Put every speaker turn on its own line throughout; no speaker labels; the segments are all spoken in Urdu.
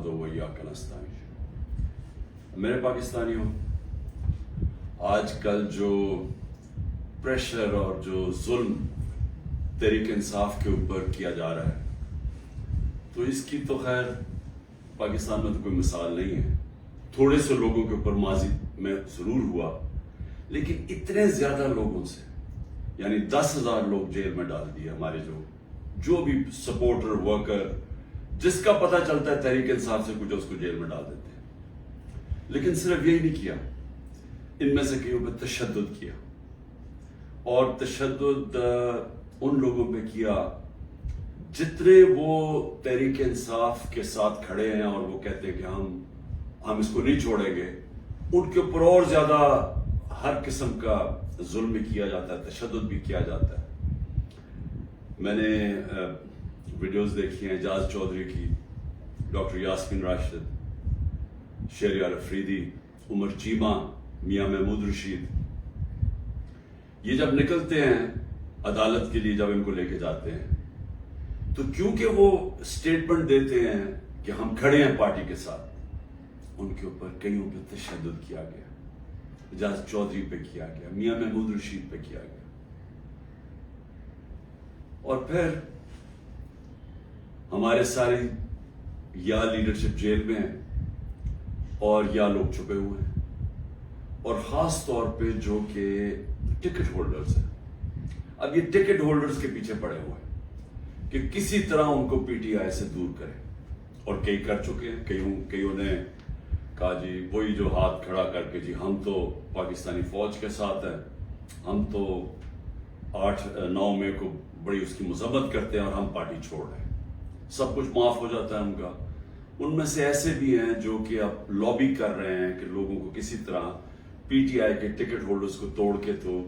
نعبد و ایاک نستعین۔ میرے پاکستانیوں، آج کل جو پریشر اور جو ظلم تحریک انصاف کے اوپر کیا جا رہا ہے، تو اس کی تو خیر پاکستان میں تو کوئی مثال نہیں ہے۔ تھوڑے سے لوگوں کے اوپر ماضی میں ضرور ہوا، لیکن اتنے زیادہ لوگوں سے، یعنی 10,000 لوگ جیل میں ڈال دیے ہمارے جو بھی سپورٹر ورکر، جس کا پتہ چلتا ہے تحریک انصاف سے کچھ، اس کو جیل میں ڈال دیتے ہیں۔ لیکن صرف یہی نہیں کیا، ان میں سے کئیوں پہ تشدد کیا، اور تشدد ان لوگوں پہ کیا جتنے وہ تحریک انصاف کے ساتھ کھڑے ہیں اور وہ کہتے ہیں کہ ہم اس کو نہیں چھوڑیں گے، ان کے اوپر اور زیادہ ہر قسم کا ظلم بھی کیا جاتا ہے، تشدد بھی کیا جاتا ہے۔ میں نے ویڈیوز دیکھی ہیں اعجاز چودھری کی، ڈاکٹر یاسمین راشد، شہریار افریدی، عمر چیمہ، میاں محمود رشید، یہ جب نکلتے ہیں عدالت کے لیے، جب ان کو لے کے جاتے ہیں، تو کیونکہ وہ سٹیٹمنٹ دیتے ہیں کہ ہم کھڑے ہیں پارٹی کے ساتھ، ان کے اوپر کئیوں پہ تشدد کیا گیا، اعجاز چودھری پہ کیا گیا، میاں محمود رشید پہ کیا گیا، اور پھر ہمارے سارے یا لیڈرشپ جیل میں ہیں اور یا لوگ چھپے ہوئے ہیں، اور خاص طور پہ جو کہ ٹکٹ ہولڈرز ہیں۔ اب یہ ٹکٹ ہولڈرز کے پیچھے پڑے ہوئے ہیں کہ کسی طرح ان کو پی ٹی آئی سے دور کریں، اور کئی کر چکے ہیں۔ کئیوں نے کہا جی وہی جو ہاتھ کھڑا کر کے جی ہم تو پاکستانی فوج کے ساتھ ہیں، ہم تو 8-9 مئی کو بڑی اس کی مذمت کرتے ہیں اور ہم پارٹی چھوڑ رہے ہیں، سب کچھ معاف ہو جاتا ہے ان کا۔ ان میں سے ایسے بھی ہیں جو کہ اب لابی کر رہے ہیں کہ لوگوں کو کسی طرح پی ٹی آئی کے ٹکٹ ہولڈرز کو توڑ کے تو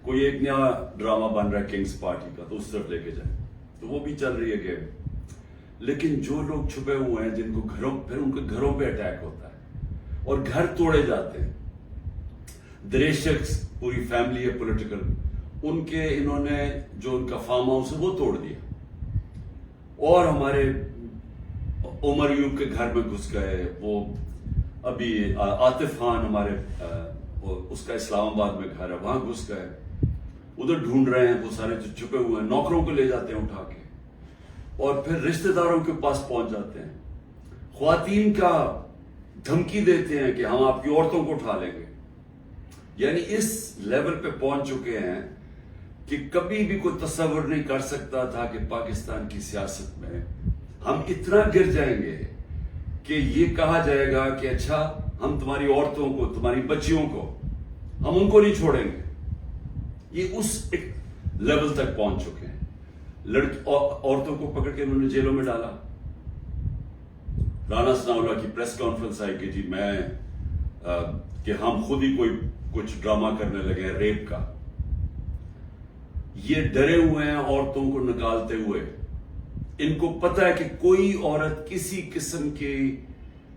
کوئی ایک نیا ڈرامہ بن رہا ہے کنگز پارٹی کا، تو اس طرف لے کے جائیں، تو وہ بھی چل رہی ہے گیم۔ لیکن جو لوگ چھپے ہوئے ہیں، جن کو پھر ان کے گھروں پہ اٹیک ہوتا ہے اور گھر توڑے جاتے ہیں، دریش شخص پوری فیملی ہے پولیٹیکل، انہوں نے جو ان کا فارم ہاؤس ہے وہ توڑ دیا، اور ہمارے عمر یوب کے گھر میں گھس گئے، وہ ابھی عاطف خان ہمارے اس کا اسلام آباد میں گھر ہے، وہاں گھس گئے، ادھر ڈھونڈ رہے ہیں، وہ سارے جو چھپے ہوئے ہیں، نوکروں کو لے جاتے ہیں اٹھا کے، اور پھر رشتہ داروں کے پاس پہنچ جاتے ہیں، خواتین کا دھمکی دیتے ہیں کہ ہم آپ کی عورتوں کو اٹھا لیں گے۔ یعنی اس لیول پہ پہنچ چکے ہیں کہ کبھی بھی کوئی تصور نہیں کر سکتا تھا کہ پاکستان کی سیاست میں ہم اتنا گر جائیں گے کہ یہ کہا جائے گا کہ اچھا ہم تمہاری عورتوں کو، تمہاری بچیوں کو، ہم ان کو نہیں چھوڑیں گے۔ یہ اس ایک لیول تک پہنچ چکے ہیں۔ عورتوں کو پکڑ کے انہوں نے جیلوں میں ڈالا۔ رانا ثناءاللہ کی پریس کانفرنس آئی کہ جی کہ ہم خود ہی کچھ ڈرامہ کرنے لگے ہیں ریپ کا۔ یہ ڈرے ہوئے ہیں عورتوں کو نکالتے ہوئے، ان کو پتہ ہے کہ کوئی عورت کسی قسم کے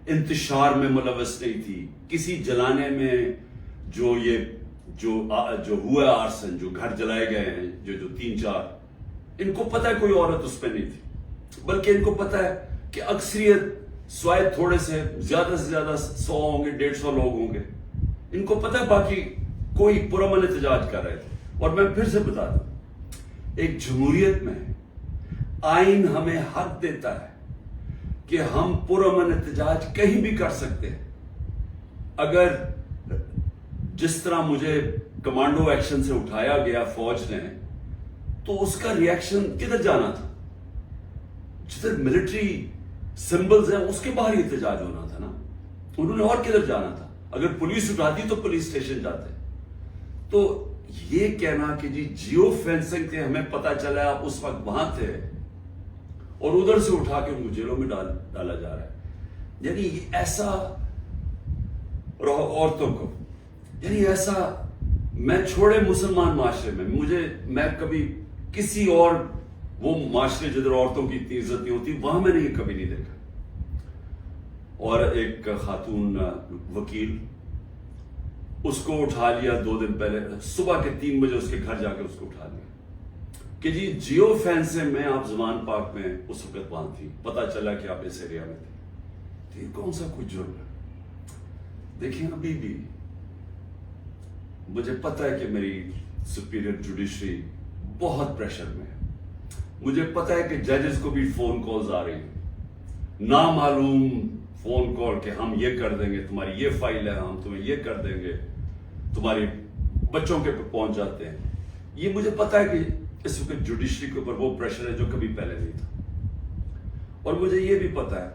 انتشار میں ملوث نہیں تھی، کسی جلانے میں جو ہوا آرسن، جو گھر جلائے گئے ہیں، جو 3-4، ان کو پتہ ہے کوئی عورت اس پہ نہیں تھی، بلکہ ان کو پتہ ہے کہ اکثریت سوائے تھوڑے سے زیادہ 100 ہوں گے، 150 لوگ ہوں گے، ان کو پتہ ہے باقی کوئی پرامن احتجاج کر رہے تھے۔ اور میں پھر سے بتا دوں، ایک جمہوریت میں آئین ہمیں حق دیتا ہے کہ ہم پرامن احتجاج کہیں بھی کر سکتے ہیں۔ اگر جس طرح مجھے کمانڈو ایکشن سے اٹھایا گیا فوج نے، تو اس کا ریاکشن کدھر جانا تھا؟ جدھر ملٹری سمبلز ہیں اس کے باہر احتجاج ہونا تھا نا، انہوں نے اور کدھر جانا تھا؟ اگر پولیس اٹھاتی تو پولیس اسٹیشن جاتے۔ تو یہ کہنا کہ جی جیو فینسنگ تھے، ہمیں پتا چلا آپ اس وقت وہاں تھے، اور ادھر سے اٹھا کے ان کو جیلوں میں ڈالا جا رہا ہے، یعنی ایسا عورتوں کو، یعنی ایسا میں چھوڑے مسلمان معاشرے میں کبھی کسی اور وہ معاشرے جدھر عورتوں کی اتنی عزت نہیں ہوتی، وہاں میں نے یہ کبھی نہیں دیکھا۔ اور ایک خاتون وکیل، اس کو اٹھا لیا 2 دن پہلے، صبح کے 3 بجے اس کے گھر جا کے اس کو اٹھا لیا کہ جی جیو فینسنگ میں آپ زمان پارک میں اس وقت وہاں تھی، پتا چلا کہ آپ اس ایریا میں تھے۔ یہ کون سا کوئی جرم ہے؟ دیکھیں ابھی بھی مجھے پتا ہے کہ میری سپیریئر جوڈیشری بہت پریشر میں ہے. مجھے پتا ہے کہ ججز کو بھی فون کالز آ رہی ہیں, نامعلوم فون کال کہ ہم یہ کر دیں گے, تمہاری یہ فائل ہے, ہم تمہیں یہ کر دیں گے, تمہاری بچوں کے پہ پہنچ جاتے ہیں. یہ مجھے پتا ہے کہ اس وقت جوڈیشری کے اوپر وہ پریشر ہے جو کبھی پہلے نہیں تھا. اور مجھے یہ بھی پتا ہے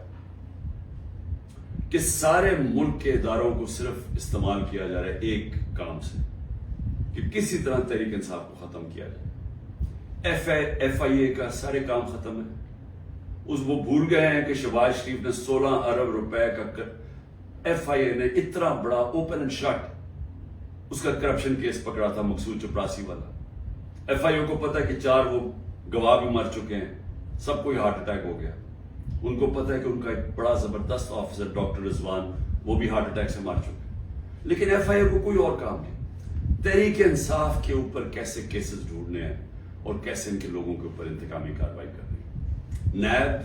کہ سارے ملک کے اداروں کو صرف استعمال کیا جا رہا ہے ایک کام سے, کہ کسی طرح تحریک انصاف کو ختم کیا جائے. ایف آئی اے کا سارے کام ختم ہے. وہ بھول گئے ہیں کہ شہباز شریف نے 16 ارب روپے کا ایف آئی اے نے اتنا بڑا اوپن اینڈ شٹ اس کا کرپشن کیس پکڑا تھا, مقصود چپراسی والا. ایف آئی اے کو پتا ہے کہ 4 وہ گواہ بھی مر چکے ہیں, سب کو ہارٹ اٹیک ہو گیا. ان کو پتا ہے کہ ان کا ایک بڑا زبردست آفیسر ڈاکٹر رضوان وہ بھی ہارٹ اٹیک سے مر چکے. لیکن ایف آئی اے کو کوئی اور کام نہیں. تحریک انصاف کے اوپر کیسے کیسز ڈھونڈنے ہیں اور کیسے ان کے لوگوں کے اوپر انتقامی کارروائی کرنی ہے.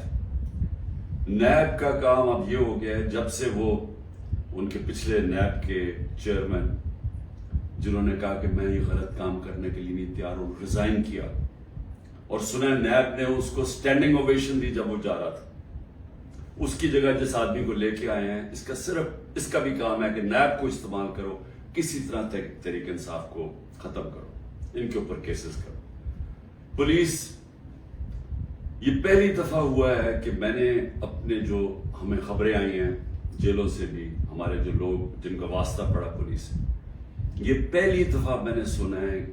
نیب کا کام اب یہ ہو گیا ہے, جب سے وہ ان کے پچھلے نیب کے چیئرمین جنہوں نے کہا کہ میں یہ غلط کام کرنے کے لیے نہیں تیار ہوں, ریزائن کیا, اور سنا نیب نے اس کو سٹینڈنگ اوویشن دی جب وہ جا رہا تھا. اس کی جگہ جس آدمی کو لے کے آئے ہیں, اس کا بھی کام ہے کہ نیب کو استعمال کرو, کسی طرح تحریک انصاف کو ختم کرو, ان کے اوپر کیسز کرو. پولیس, یہ پہلی دفعہ ہوا ہے کہ میں نے اپنے جو ہمیں خبریں آئی ہیں جیلوں سے بھی, ہمارے جو لوگ جن کا واسطہ پڑا پولیس سے, یہ پہلی دفعہ میں نے سنا ہے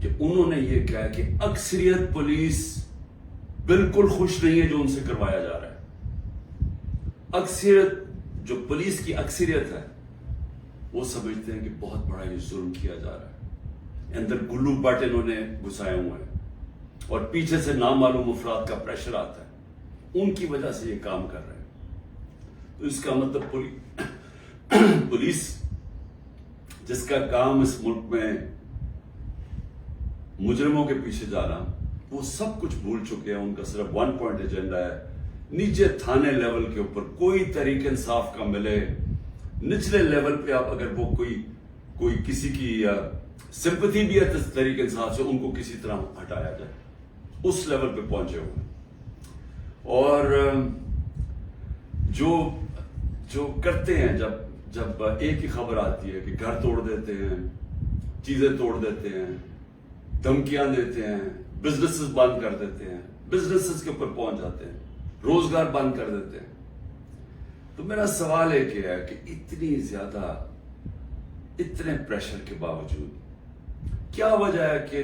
کہ انہوں نے یہ کہا کہ اکثریت پولیس بالکل خوش نہیں ہے جو ان سے کروایا جا رہا ہے. اکثریت, جو پولیس کی اکثریت ہے, وہ سمجھتے ہیں کہ بہت بڑا یہ ظلم کیا جا رہا ہے. اندر گلو بٹ انہوں نے گھسائے ہوئے ہیں, اور پیچھے سے نامعلوم افراد کا پریشر آتا ہے, ان کی وجہ سے یہ کام کر رہے ہیں. تو اس کا مطلب پولیس جس کا کام اس ملک میں مجرموں کے پیچھے جانا, وہ سب کچھ بھول چکے ہیں. ان کا صرف 1 پوائنٹ ایجنڈا ہے, نیچے تھانے لیول کے اوپر کوئی تحریک انصاف کا ملے, نچلے لیول پہ آپ اگر وہ کوئی کسی کی سمپتھی بھی ہے تحریک انصاف سے, ان کو کسی طرح ہٹایا جائے. اس لیول پہ پہنچے ہوئے. اور جو کرتے ہیں, جب ایک ہی خبر آتی ہے کہ گھر توڑ دیتے ہیں, چیزیں توڑ دیتے ہیں, دھمکیاں دیتے ہیں, بزنسز بند کر دیتے ہیں, بزنسز کے اوپر پہنچ جاتے ہیں, روزگار بند کر دیتے ہیں. تو میرا سوال ایک ہے کہ اتنی زیادہ, اتنے پریشر کے باوجود کیا وجہ ہے کہ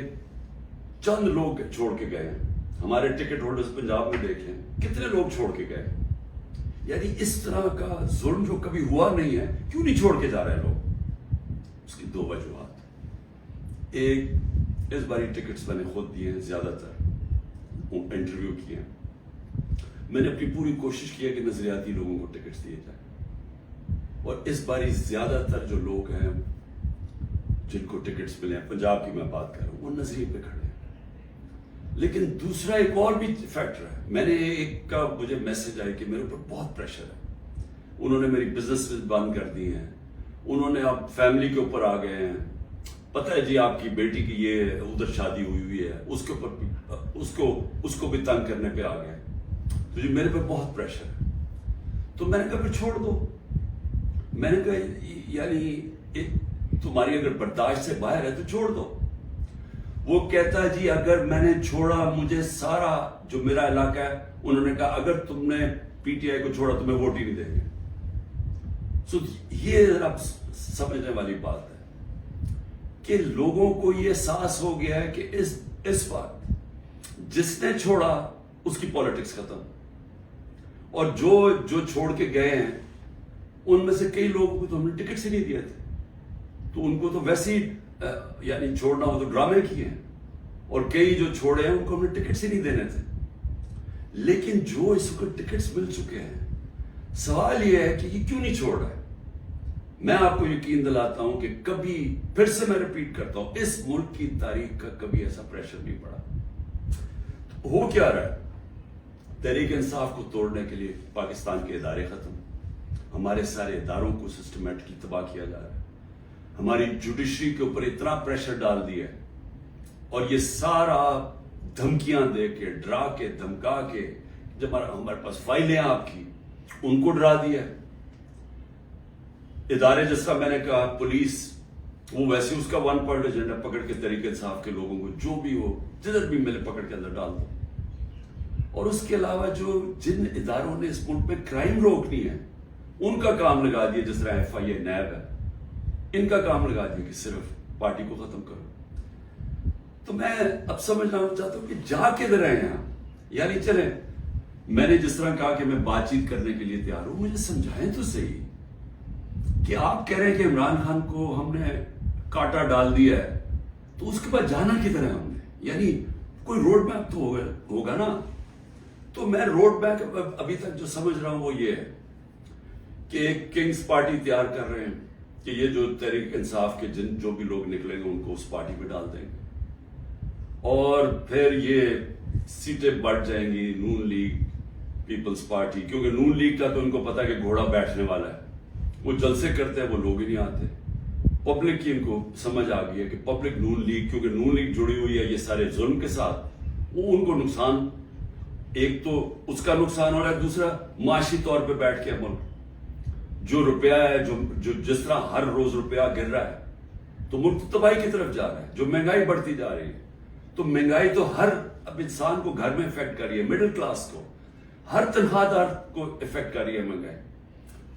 چند لوگ چھوڑ کے گئے ہیں؟ ہمارے ٹکٹ ہولڈرز پنجاب میں دیکھ لیں, کتنے لوگ چھوڑ کے گئے. یعنی اس طرح کا ظلم جو کبھی ہوا نہیں ہے, کیوں نہیں چھوڑ کے جا رہے لوگ؟ اس کی 2 وجوہات. ایک, اس باری ٹکٹس میں نے خود دیے ہیں, زیادہ تر انٹرویو کیے ہیں. میں نے اپنی پوری کوشش کی ہے کہ نظریاتی لوگوں کو ٹکٹس دیے جائیں, اور اس باری زیادہ تر جو لوگ ہیں جن کو ٹکٹس ملے ہیں, پنجاب کی میں بات کر رہا ہوں, وہ نظریے پہ کھڑے ہیں. لیکن دوسرا ایک اور بھی فیکٹر ہے. میں نے ایک کا مجھے میسج آئی کہ میرے اوپر بہت پریشر ہے, انہوں نے میری بزنس بند کر دی ہیں, انہوں نے اب فیملی کے اوپر آ گئے ہیں, پتہ ہے جی آپ کی بیٹی کی یہ ادھر شادی ہوئی ہے, اس کے اوپر اس کو بھی تنگ کرنے پہ آ گئے. تو جی میرے پہ بہت پریشر ہے. تو میں نے کہا پھر چھوڑ دو. میں نے کہا یعنی تمہاری اگر برداشت سے باہر ہے تو چھوڑ دو. وہ کہتا ہے جی اگر میں نے چھوڑا, مجھے سارا جو میرا علاقہ ہے, انہوں نے کہا اگر تم نے پی ٹی آئی کو چھوڑا تو میں ووٹ ہی نہیں دیں گے. سو یہ ذرا سمجھنے والی بات ہے کہ لوگوں کو یہ احساس ہو گیا ہے کہ اس وقت جس نے چھوڑا اس کی پالیٹکس ختم, اور جو چھوڑ کے گئے ہیں ان میں سے کئی لوگوں کو تو ہم نے ٹکٹ سے نہیں دیے تھے, تو ان کو تو ویسے ہی یعنی چھوڑنا ہو تو ڈرامے کیے ہیں, اور کئی جو چھوڑے ہیں ان کو ہم نے ٹکٹ سے نہیں دینے تھے. لیکن جو اس کو ٹکٹس مل چکے ہیں, سوال یہ ہے کہ یہ کیوں نہیں چھوڑ رہا ہے. میں آپ کو یقین دلاتا ہوں کہ کبھی, پھر سے میں ریپیٹ کرتا ہوں, اس ملک کی تاریخ کا کبھی ایسا پریشر نہیں پڑا. ہو کیا رہا ہے؟ تحریک انصاف کو توڑنے کے لیے پاکستان کے ادارے ختم, ہمارے سارے اداروں کو سسٹمیٹکلی تباہ کیا جا رہا ہے. ہماری جوڈیشری کے اوپر اتنا پریشر ڈال دیا ہے, اور یہ سارا دھمکیاں دے کے, ڈرا کے, دھمکا کے, جب ہمارے پاس فائلیں آپ کی, ان کو ڈرا دیا ہے. ادارے جس کا میں نے کہا پولیس, وہ ویسے اس کا ون پوائنٹ ایجنڈا پکڑ کے تحریک انصاف کے لوگوں کو جو بھی ہو جدھر بھی ملے پکڑ کے اندر ڈال دو. اور اس کے علاوہ جو جن اداروں نے اس ملک میں کرائم روکنی ہے ان کا کام لگا دیا, جس طرح ایف آئی اے, نیب ہے, ان کا کام لگا دیا کہ صرف پارٹی کو ختم کرو. تو میں اب سمجھنا چاہتا ہوں کہ جا کدھر رہے ہیں آپ. یعنی چلیں, میں نے جس طرح کہا کہ میں بات چیت کرنے کے لیے تیار ہوں, مجھے سمجھائیں تو صحیح کہ آپ کہہ رہے ہیں کہ عمران خان کو ہم نے کاٹا ڈال دیا ہے, تو اس کے بعد جانا کدھر ہے ہم نے. یعنی کوئی روڈ میپ تو ہوگا نا. تو میں روڈ میپ ابھی تک جو سمجھ رہا ہوں وہ یہ ہے کہ ایک کنگز پارٹی تیار کر رہے ہیں کہ یہ جو تحریک انصاف کے جو بھی لوگ نکلیں گے ان کو اس پارٹی میں ڈال دیں گے, اور پھر یہ سیٹیں بڑھ جائیں گی نون لیگ, پیپلز پارٹی, کیونکہ نون لیگ کا تو ان کو پتا کہ گھوڑا بیٹھنے والا ہے, وہ جلسے کرتے ہیں, وہ لوگ ہی نہیں آتے. پبلک کی ان کو سمجھ آ گئی ہے کہ پبلک نون لیگ, کیونکہ نون لیگ جڑی ہوئی ہے یہ سارے ظلم کے ساتھ, وہ ان کو نقصان, ایک تو اس کا نقصان ہو رہا ہے, دوسرا معاشی طور پہ بیٹھ کے ملک جو روپیہ ہے, جو جس طرح ہر روز روپیہ گر رہا ہے, تو ملک تباہی کی طرف جا رہا ہے. جو مہنگائی بڑھتی جا رہی ہے, تو مہنگائی تو ہر اب انسان کو گھر میں افیکٹ کر رہی ہے, مڈل کلاس کو, ہر تنخواہ دار کو افیکٹ کر رہی ہے مہنگائی.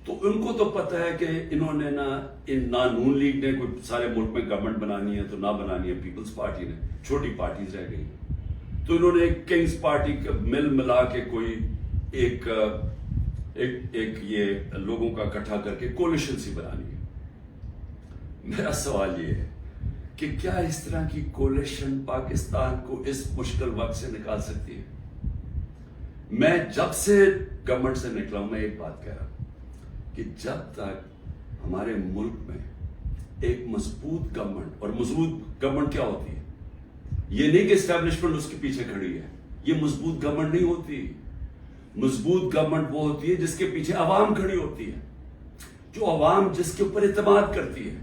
تو ان کو تو پتہ ہے کہ انہوں نے نہ نون لیگ نے کوئی سارے ملک میں گورنمنٹ بنانی ہے, تو نہ بنانی ہے پیپلز پارٹی نے, چھوٹی پارٹیز رہ گئی. تو انہوں نے ایک کنگز پارٹی کا مل ملا کے کوئی ایک یہ لوگوں کا اکٹھا کر کے کولیشن سی بنانی ہے. میرا سوال یہ ہے کہ کیا اس طرح کی کولیشن پاکستان کو اس مشکل وقت سے نکال سکتی ہے؟ میں جب سے گورنمنٹ سے نکلا ہوں, میں ایک بات کہہ رہا ہوں کہ جب تک ہمارے ملک میں ایک مضبوط گورنمنٹ, اور مضبوط گورنمنٹ کیا ہوتی ہے, یہ نہیں کہ اسٹیبلشمنٹ اس کے پیچھے کھڑی ہے, یہ مضبوط گورنمنٹ نہیں ہوتی. مضبوط گورنمنٹ وہ ہوتی ہے جس کے پیچھے عوام کھڑی ہوتی ہے, جو عوام جس کے اوپر اعتماد کرتی ہے.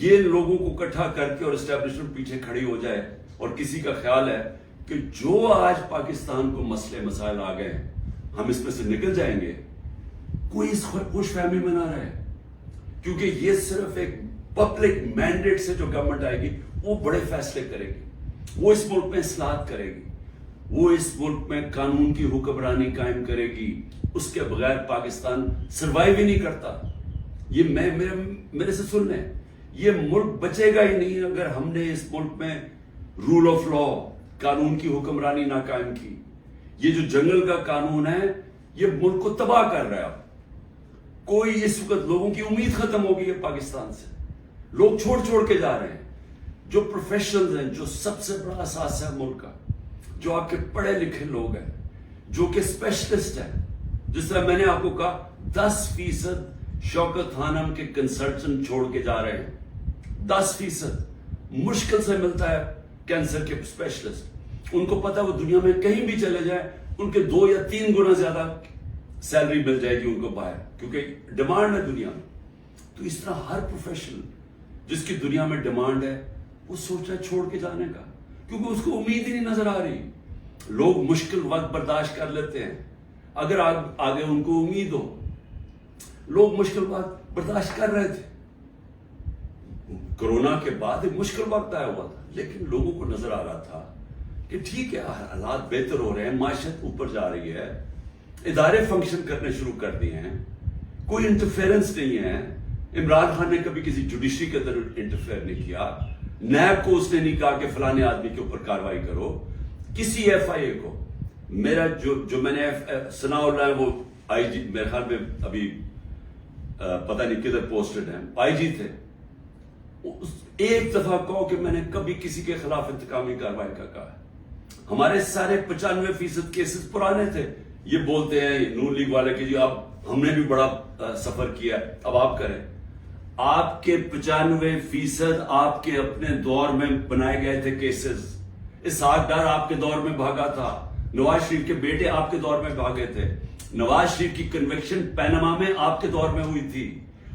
یہ لوگوں کو اکٹھا کر کے اور اسٹیبلشمنٹ پیچھے کھڑی ہو جائے, اور کسی کا خیال ہے کہ جو آج پاکستان کو مسئلے مسائل آ گئے ہم اس میں سے نکل جائیں گے, کوئی اس خوش فہمی میں نہ رہے. کیونکہ یہ صرف ایک پبلک مینڈیٹ سے جو گورنمنٹ آئے گی وہ بڑے فیصلے کرے گی, وہ اس ملک میں اصلاحات کرے گی, وہ اس ملک میں قانون کی حکمرانی قائم کرے گی. اس کے بغیر پاکستان سروائیو ہی نہیں کرتا. یہ میرے سے سن لیں, یہ ملک بچے گا ہی نہیں اگر ہم نے اس ملک میں رول آف لا, قانون کی حکمرانی نہ قائم کی. یہ جو جنگل کا قانون ہے یہ ملک کو تباہ کر رہا ہے. کوئی اس وقت لوگوں کی امید ختم ہو گئی ہے پاکستان سے, لوگ چھوڑ کے جا رہے ہیں. جو پروفیشنلز ہیں, جو سب سے بڑا اثاثہ ہے ملک کا, جو آپ کے پڑھے لکھے لوگ ہیں, جو کہ اسپیشلسٹ ہیں, جس طرح میں نے آپ کو کہا 10% شوکت خانم کے کنسلٹنٹ چھوڑ کے جا رہے ہیں. 10% مشکل سے ملتا ہے کینسر کے اسپیشلسٹ. ان کو پتا وہ دنیا میں کہیں بھی چلے جائیں ان کے 2 یا 3 گنا زیادہ سیلری مل جائے گی ان کو باہر, کیونکہ ڈیمانڈ ہے دنیا میں. تو اس طرح ہر پروفیشنل جس کی دنیا میں ڈیمانڈ ہے وہ سوچ رہا ہے چھوڑ کے جانے کا, کیونکہ اس کو امید ہی نہیں نظر آ رہی. لوگ مشکل وقت برداشت کر لیتے ہیں اگر آگے ان کو امید ہو. لوگ مشکل وقت برداشت کر رہے تھے, کرونا کے بعد ایک مشکل وقت آیا ہوا تھا, لیکن لوگوں کو نظر آ رہا تھا کہ ٹھیک ہے حالات بہتر ہو رہے ہیں, معیشت اوپر جا رہی ہے, ادارے فنکشن کرنے شروع کر دیے ہیں, کوئی انٹرفیئرنس نہیں ہے. عمران خان نے کبھی کسی جوڈیشری کے اندر انٹرفیئر نہیں کیا, نیب کو اس نے نہیں کہا کہ فلانے آدمی کے اوپر کاروائی کرو, کسی ایف آئی اے کو. میرا جو میں نے ثناء اللہ ہے وہ آئی جی, میرے خیال میں ابھی پتہ نہیں کدھر پوسٹڈ ہیں, آئی جی تھے. ایک دفعہ کہو کہ میں نے کبھی کسی کے خلاف انتقامی کاروائی کا کہا ہے. ہمارے سارے 95% کیسز پرانے تھے. یہ بولتے ہیں نون لیگ والے کہ جی ہم نے بھی بڑا سفر کیا, اب آپ کریں. آپ کے 95% آپ کے اپنے دور میں بنائے گئے تھے کیسز. اسحاق ڈار آپ کے دور میں بھاگا تھا, نواز شریف کے بیٹے آپ کے دور میں بھاگے تھے. نواز شریف کی کنوکشن پیناما میں آپ کے دور میں ہوئی تھی,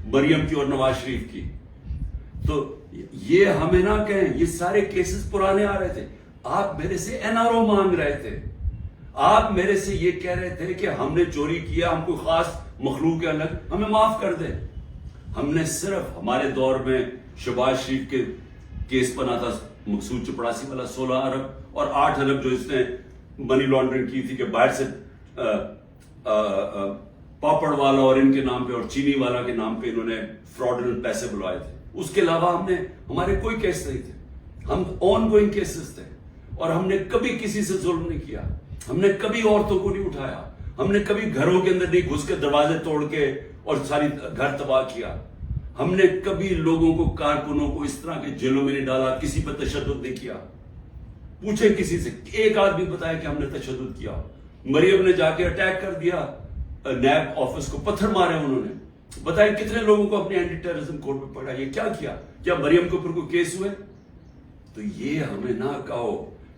مریم کی اور نواز شریف کی. تو یہ ہمیں نہ کہیں, یہ سارے کیسز پرانے آ رہے تھے. آپ میرے سے NRO مانگ رہے تھے, آپ میرے سے یہ کہہ رہے تھے کہ ہم نے چوری کیا, ہم کوئی خاص مخلوق ہے الگ, ہمیں معاف کر دیں. ہم نے صرف ہمارے دور میں شہباز شریف کے کیس بنا تھا, مقصود چپڑاسی والا 16 ارب اور 8 ارب جو اس نے منی لانڈرنگ کی تھی کہ باہر سے پاپڑ والا اور ان کے نام پہ اور چینی والا کے نام پہ انہوں نے فراڈنٹ پیسے بلوائے تھے. اس کے علاوہ ہمارے کوئی کیس نہیں تھے, ہم آن گوئنگ کیسز تھے. اور ہم نے کبھی کسی سے ظلم نہیں کیا, ہم نے کبھی عورتوں کو نہیں اٹھایا, ہم نے کبھی گھروں کے اندر نہیں گھس کے دروازے توڑ کے اور ساری گھر تباہ کیا. ہم نے کبھی لوگوں کو, کارکنوں کو اس طرح کے جیلوں میں نہیں ڈالا, کسی پر تشدد نہیں کیا. پوچھیں کسی سے, ایک آدمی بتایا کہ ہم نے تشدد کیا. مریم نے جا کے اٹیک کر دیا نیب آفس کو, پتھر مارے انہوں نے. بتائیں کتنے لوگوں کو اپنے اینٹی ٹیررزم کورٹ پہ پکڑا. یہ کیا مریم کے اوپر کوئی کیس ہوئے؟ تو یہ ہمیں نہ کہو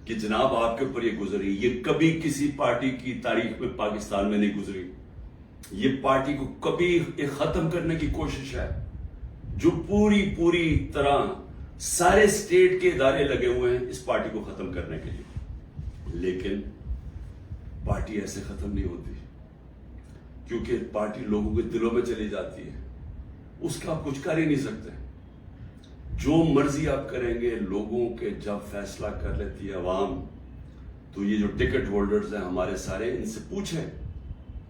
کہ جناب آپ کے اوپر یہ گزری. یہ کبھی کسی پارٹی کی تاریخ میں پاکستان میں نہیں گزری. یہ پارٹی کو کبھی ختم کرنے کی کوشش ہے, جو پوری طرح سارے اسٹیٹ کے ادارے لگے ہوئے ہیں اس پارٹی کو ختم کرنے کے لیے. لیکن پارٹی ایسے ختم نہیں ہوتی, کیونکہ پارٹی لوگوں کے دلوں میں چلی جاتی ہے, اس کا آپ کچھ کر ہی نہیں سکتے. جو مرضی آپ کریں گے, لوگوں کے جب فیصلہ کر لیتی ہے عوام, تو یہ جو ٹکٹ ہولڈرز ہیں ہمارے سارے, ان سے پوچھیں,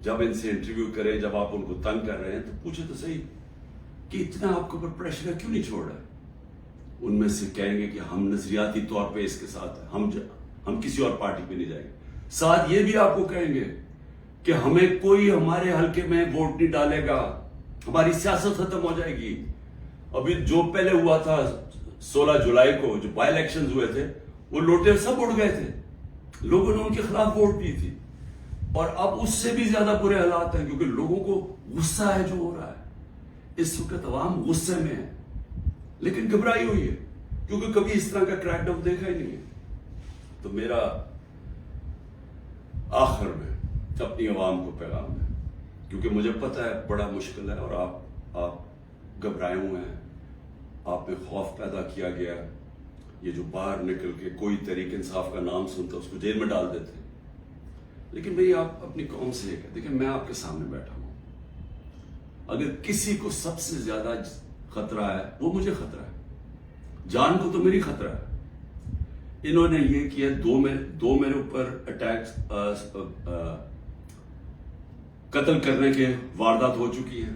جب ان سے انٹرویو کریں, جب آپ ان کو تنگ کر رہے ہیں تو پوچھیں تو صحیح کہ اتنا آپ کے اوپر پریشر ہے, کیوں نہیں چھوڑ رہے. ان میں سے کہیں گے کہ ہم نظریاتی طور پہ اس کے ساتھ ہیں, ہم کسی اور پارٹی پہ نہیں جائیں گے. ساتھ یہ بھی آپ کو کہیں گے کہ ہمیں کوئی ہمارے حلقے میں ووٹ نہیں ڈالے گا, ہماری سیاست ختم ہو جائے گی. ابھی جو پہلے ہوا تھا 16 جولائی کو جو بائی الیکشنز ہوئے تھے, وہ لوٹے سب اڑ گئے تھے, لوگوں نے ان کے خلاف ووٹ دی تھی. اور اب اس سے بھی زیادہ برے حالات ہیں, کیونکہ لوگوں کو غصہ ہے جو ہو رہا ہے. اس وقت عوام غصے میں ہے, لیکن گھبرائی ہوئی ہے, کیونکہ کبھی اس طرح کا کریک ڈاؤن دیکھا ہی نہیں ہے. تو میرا آخر میں اپنی عوام کو پیغام ہے, کیونکہ مجھے پتا ہے بڑا مشکل ہے, اور آپ گھبرائے ہوئے ہیں, آپ میں خوف پیدا کیا گیا. یہ جو باہر نکل کے کوئی تحریک انصاف کا نام سنتا اس کو جیل میں ڈال دیتے. لیکن بھئی آپ اپنی قوم سے یہ کہتے, دیکھیں میں آپ کے سامنے بیٹھا ہوں, اگر کسی کو سب سے زیادہ خطرہ ہے وہ مجھے خطرہ ہے, جان کو تو میری خطرہ ہے. انہوں نے یہ کیا, دو میرے اوپر اٹیک, قتل کرنے کے واردات ہو چکی ہیں.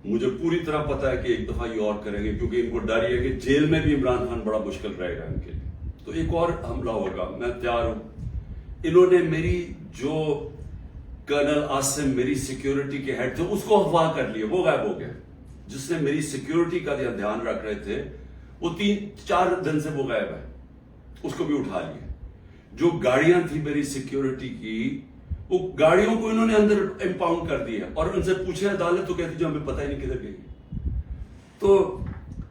مجھے پوری طرح پتا ہے کہ ایک دفعہ یہ اور کریں گے, کیونکہ ان کو ڈر یہ ہے کہ جیل میں بھی عمران خان بڑا مشکل رہے گا ان کے لیے. تو ایک اور حملہ ہوگا, میں تیار ہوں. انہوں نے میری جو کرنل عاصم میری سیکیورٹی کے ہیڈ تھے اس کو اغوا کر لیا, وہ غائب ہو گیا. جس نے میری سیکیورٹی کا دھیان رکھ رہے تھے وہ 3-4 دن سے وہ غائب ہے, اس کو بھی اٹھا لیا. جو گاڑیاں تھی میری سیکیورٹی کی, وہ گاڑیوں کو انہوں نے اندر امپاؤنڈ کر دیا, اور ان سے پوچھے عدالت تو کہتی جو ہمیں پتہ ہی نہیں کدھر گئی. تو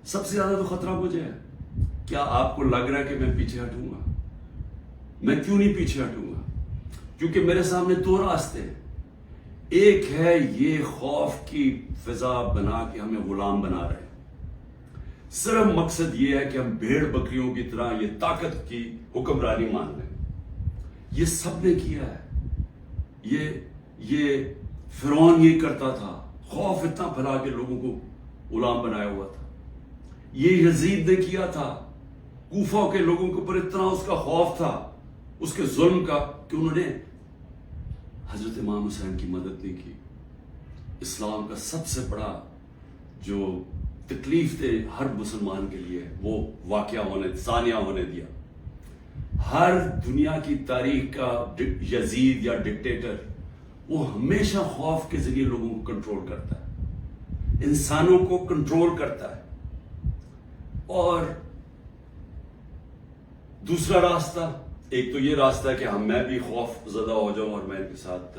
سب سے زیادہ تو خطرہ مجھے ہے. کیا آپ کو لگ رہا ہے کہ میں پیچھے ہٹوں گا؟ میں کیوں نہیں پیچھے ہٹوں گا؟ کیونکہ میرے سامنے 2 راستے ہیں. ایک ہے یہ خوف کی فضا بنا کے ہمیں غلام بنا رہے ہیں, صرف مقصد یہ ہے کہ ہم بھیڑ بکریوں کی طرح یہ طاقت کی حکمرانی مان لیں. یہ سب نے کیا ہے, یہ فرعون یہ کرتا تھا, خوف اتنا پھیلا کے لوگوں کو غلام بنایا ہوا تھا. یہ یزید نے کیا تھا, کوفہ کے لوگوں کے اوپر اتنا اس کا خوف تھا اس کے ظلم کا کہ انہوں نے حضرت امام حسین کی مدد نہیں کی. اسلام کا سب سے بڑا جو تکلیف تھے ہر مسلمان کے لیے وہ واقعہ ثانیہ ہونے دیا. ہر دنیا کی تاریخ کا یزید یا ڈکٹیٹر وہ ہمیشہ خوف کے ذریعے لوگوں کو کنٹرول کرتا ہے, انسانوں کو کنٹرول کرتا ہے. اور دوسرا راستہ, ایک تو یہ راستہ ہے کہ میں بھی خوف زدہ ہو جاؤں اور میں ان کے ساتھ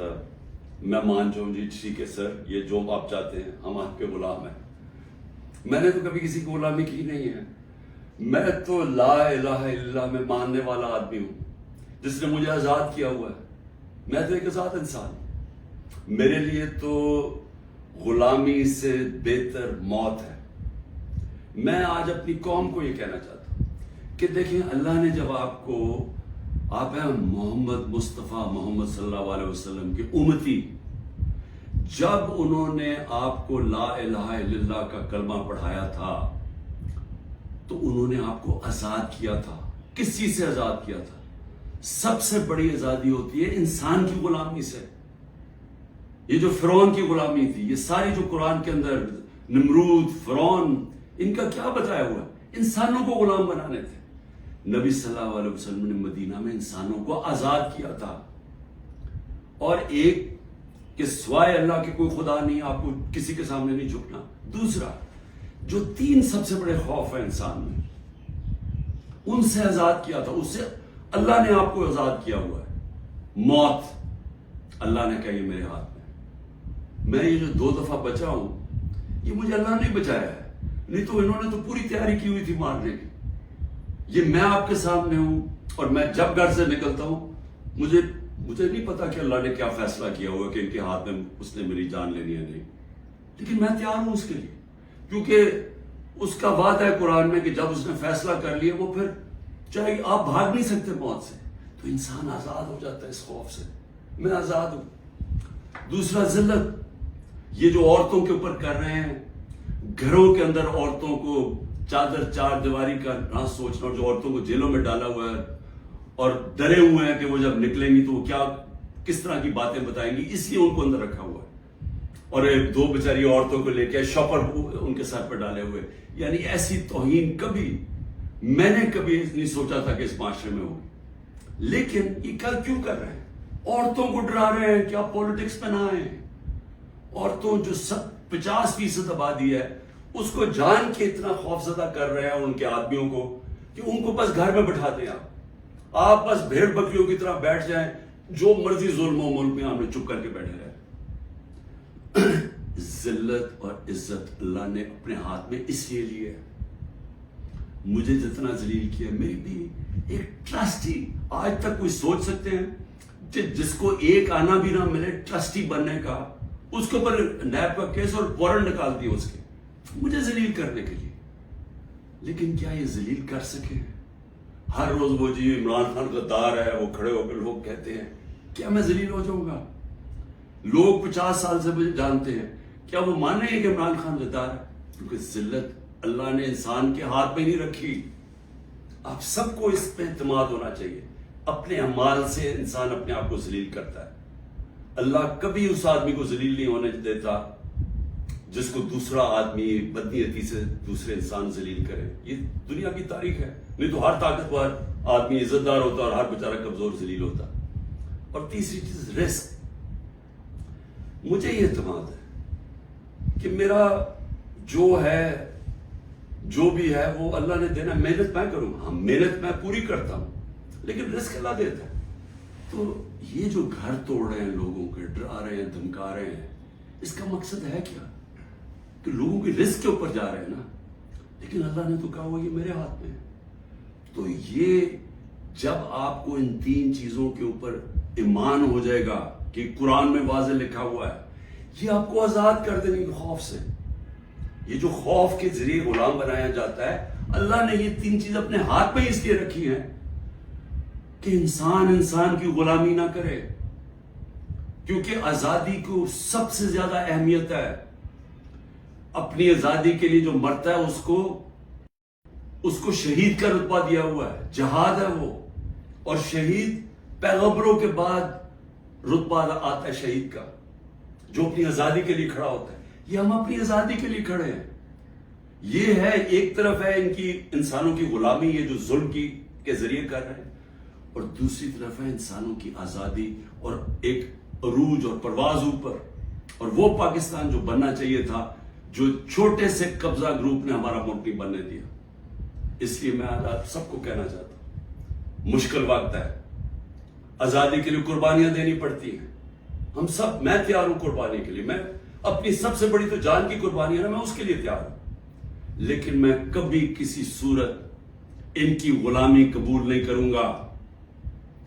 میں مان جاؤں, جی ٹھیک ہے سر یہ جو آپ چاہتے ہیں, ہم آپ کے غلام ہیں. میں نے تو کبھی کسی کی غلامی کی نہیں ہے, میں تو لا الہ الا اللہ میں ماننے والا آدمی ہوں جس نے مجھے آزاد کیا ہوا ہے. میں تو ایک آزاد انسان ہوں. میرے لیے تو غلامی سے بہتر موت ہے. میں آج اپنی قوم کو یہ کہنا چاہتا ہوں کہ دیکھیں اللہ نے جب آپ ہیں محمد مصطفیٰ محمد صلی اللہ علیہ وسلم کے امتی، جب انہوں نے آپ کو لا الہ الا اللہ کا کلمہ پڑھایا تھا تو انہوں نے آپ کو آزاد کیا تھا. کس چیز سے آزاد کیا تھا؟ سب سے بڑی آزادی ہوتی ہے انسان کی غلامی سے. یہ جو فرعون کی غلامی تھی، یہ ساری جو قرآن کے اندر نمرود، فرعون، ان کا کیا بتایا ہوا؟ انسانوں کو غلام بنانے تھے. نبی صلی اللہ علیہ وسلم نے مدینہ میں انسانوں کو آزاد کیا تھا. اور ایک کہ سوائے اللہ کے کوئی خدا نہیں، آپ کو کسی کے سامنے نہیں جھکنا. دوسرا، جو 3 سب سے بڑے خوف ہیں انسان میں، ان سے آزاد کیا تھا. اس سے اللہ نے آپ کو آزاد کیا ہوا ہے. موت، اللہ نے کہا یہ میرے ہاتھ میں. میں یہ جو 2 دفعہ بچا ہوں، یہ مجھے اللہ نے بچایا ہے. نہیں تو انہوں نے تو پوری تیاری کی ہوئی تھی مارنے کی. یہ میں آپ کے سامنے ہوں، اور میں جب گھر سے نکلتا ہوں مجھے نہیں پتا کہ اللہ نے کیا فیصلہ کیا ہوا کہ ان کے ہاتھ میں اس نے میری جان لینی ہے نہیں. لیکن میں تیار ہوں اس کے لیے، کیونکہ اس کا وعدہ ہے قرآن میں کہ جب اس نے فیصلہ کر لیا، وہ پھر چاہے آپ بھاگ نہیں سکتے موت سے. تو انسان آزاد ہو جاتا ہے اس خوف سے. میں آزاد ہوں. دوسرا، ذلت. یہ جو عورتوں کے اوپر کر رہے ہیں، گھروں کے اندر عورتوں کو چار دیواری کا نہ سوچنا، اور جو عورتوں کو جیلوں میں ڈالا ہوا ہے اور ڈرے ہوئے ہیں کہ وہ جب نکلیں گی تو وہ کس طرح کی باتیں بتائیں گی، اس لیے ان کو اندر رکھا ہوا ہے. اور 2 بیچاری عورتوں کو لے کے شاپر ان کے سر پر ڈالے ہوئے. یعنی ایسی توہین میں نے کبھی نہیں سوچا تھا کہ اس معاشرے میں ہوگی. لیکن یہ کیوں کر رہے ہیں؟ عورتوں کو ڈرا رہے ہیں کہ آپ پولیٹکس میں نہ آئیں. عورتوں جو 50% آبادی ہے، اس کو جان کے اتنا خوف زدہ کر رہے ہیں ان کے آدمیوں کو کہ ان کو بس گھر میں بٹھا دیں. آپ بس بھیڑ بکریوں کی طرح بیٹھ جائیں، جو مرضی ظلم و ملک میں ہم نے چپ کر کے بیٹھے رہے. ذلت اور عزت اللہ نے اپنے ہاتھ میں اس لیے لی ہے. مجھے جتنا ذلیل کیا، میری بھی ایک ٹرسٹی، آج تک کوئی سوچ سکتے ہیں جس کو ایک آنا بھی نہ ملے ٹرسٹی بننے کا، اس کے اوپر نیب کا کیس اور وارنٹ نکال دیا اس کے، مجھے ذلیل کرنے کے لیے. لیکن کیا یہ ذلیل کر سکے؟ ہر روز وہ جی عمران خان غدار ہے، وہ کھڑے ہو کے لوگ کہتے ہیں، کیا میں ذلیل ہو جاؤں گا؟ لوگ 50 سال سے مجھے جانتے ہیں، کیا وہ مانیں گے کہ عمران خان غدار ہے؟ کیونکہ ذلت اللہ نے انسان کے ہاتھ میں نہیں رکھی. آپ سب کو اس پہ اعتماد ہونا چاہیے. اپنے اعمال سے انسان اپنے آپ کو ذلیل کرتا ہے. اللہ کبھی اس آدمی کو ذلیل نہیں ہونے دیتا جس کو دوسرا آدمی بدنیتی سے دوسرے انسان ذلیل کرے. یہ دنیا کی تاریخ ہے. نہیں تو ہر طاقتور آدمی عزت دار ہوتا اور ہر بیچارہ کمزور ذلیل ہوتا. اور تیسری چیز، رزق. مجھے یہ اعتماد ہے کہ میرا جو بھی ہے وہ اللہ نے دینا. محنت میں کروں، ہاں محنت میں پوری کرتا ہوں، لیکن رزق اللہ دیتا ہے. تو یہ جو گھر توڑ رہے ہیں، لوگوں کے ڈرا رہے ہیں، دھمکا رہے ہیں، اس کا مقصد ہے کیا؟ کہ لوگوں کی رزق کے اوپر جا رہے ہیں نا. لیکن اللہ نے تو کہا ہوا یہ میرے ہاتھ میں ہے. تو یہ جب آپ کو ان 3 چیزوں کے اوپر ایمان ہو جائے گا کہ قرآن میں واضح لکھا ہوا ہے، یہ آپ کو آزاد کر دیں گے خوف سے. یہ جو خوف کے ذریعے غلام بنایا جاتا ہے، اللہ نے یہ 3 چیز اپنے ہاتھ میں اس لیے رکھی ہیں کہ انسان کی غلامی نہ کرے. کیونکہ آزادی کو سب سے زیادہ اہمیت ہے. اپنی آزادی کے لیے جو مرتا ہے اس کو شہید کا رتبہ دیا ہوا ہے. جہاد ہے وہ. اور شہید پیغمبروں کے بعد رتبہ آتا ہے شہید کا، جو اپنی آزادی کے لیے کھڑا ہوتا ہے. یہ ہم اپنی آزادی کے لیے کھڑے ہیں. یہ ہے ایک طرف ہے ان کی انسانوں کی غلامی، یہ جو ظلم کے ذریعے کر رہے ہیں، اور دوسری طرف ہے انسانوں کی آزادی اور ایک عروج اور پرواز اوپر. اور وہ پاکستان جو بننا چاہیے تھا، جو چھوٹے سے قبضہ گروپ نے ہمارا ملک نہیں بننے دیا. اس لیے میں آپ سب کو کہنا چاہتا ہوں، مشکل وقت ہے، آزادی کے لیے قربانیاں دینی پڑتی ہیں. ہم سب، میں تیار ہوں قربانی کے لیے. میں اپنی سب سے بڑی تو جان کی قربانی ہے نا، میں اس کے لیے تیار ہوں. لیکن میں کبھی کسی صورت ان کی غلامی قبول نہیں کروں گا.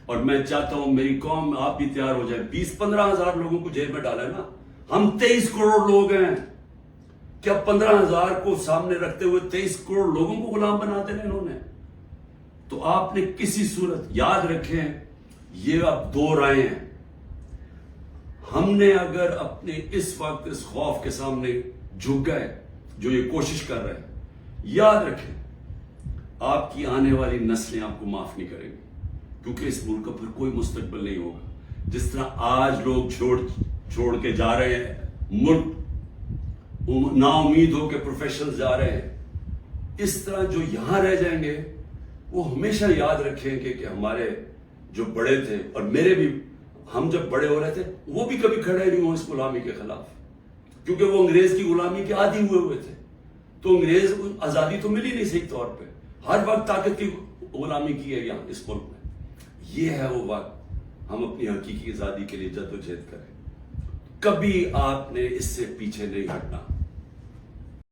اور میں چاہتا ہوں میری قوم آپ بھی تیار ہو جائے. 20-15 ہزار لوگوں کو جیل میں ڈالا ہے نا. ہم 23 کروڑ لوگ ہیں. کیا 15,000 کو سامنے رکھتے ہوئے 23 کروڑ لوگوں کو غلام بنا دینا انہوں نے؟ تو آپ نے کسی صورت یاد رکھیں یہ اب 2 رائے ہیں. ہم نے اگر اپنے اس وقت اس خوف کے سامنے جھک گئے جو یہ کوشش کر رہے ہیں, یاد رکھیں آپ کی آنے والی نسلیں آپ کو معاف نہیں کریں گی, کیونکہ اس ملک کا پھر کوئی مستقبل نہیں ہوگا. جس طرح آج لوگ چھوڑ کے جا رہے ہیں ملک, نا امید ہو کے پروفیشنل جا رہے ہیں, اس طرح جو یہاں رہ جائیں گے وہ ہمیشہ یاد رکھیں کہ ہمارے جو بڑے تھے, اور میرے بھی, ہم جب بڑے ہو رہے تھے وہ بھی کبھی کھڑے نہیں ہوئے اس غلامی کے خلاف, کیونکہ وہ انگریز کی غلامی کے عادی ہوئے تھے. تو انگریز آزادی تو ملی نہیں صحیح طور پہ, ہر وقت طاقت کی غلامی کی ہے یہاں اس ملک میں. یہ ہے وہ وقت ہم اپنی حقیقی آزادی کے لیے جدوجہد کریں. کبھی آپ نے اس سے پیچھے نہیں ہٹنا.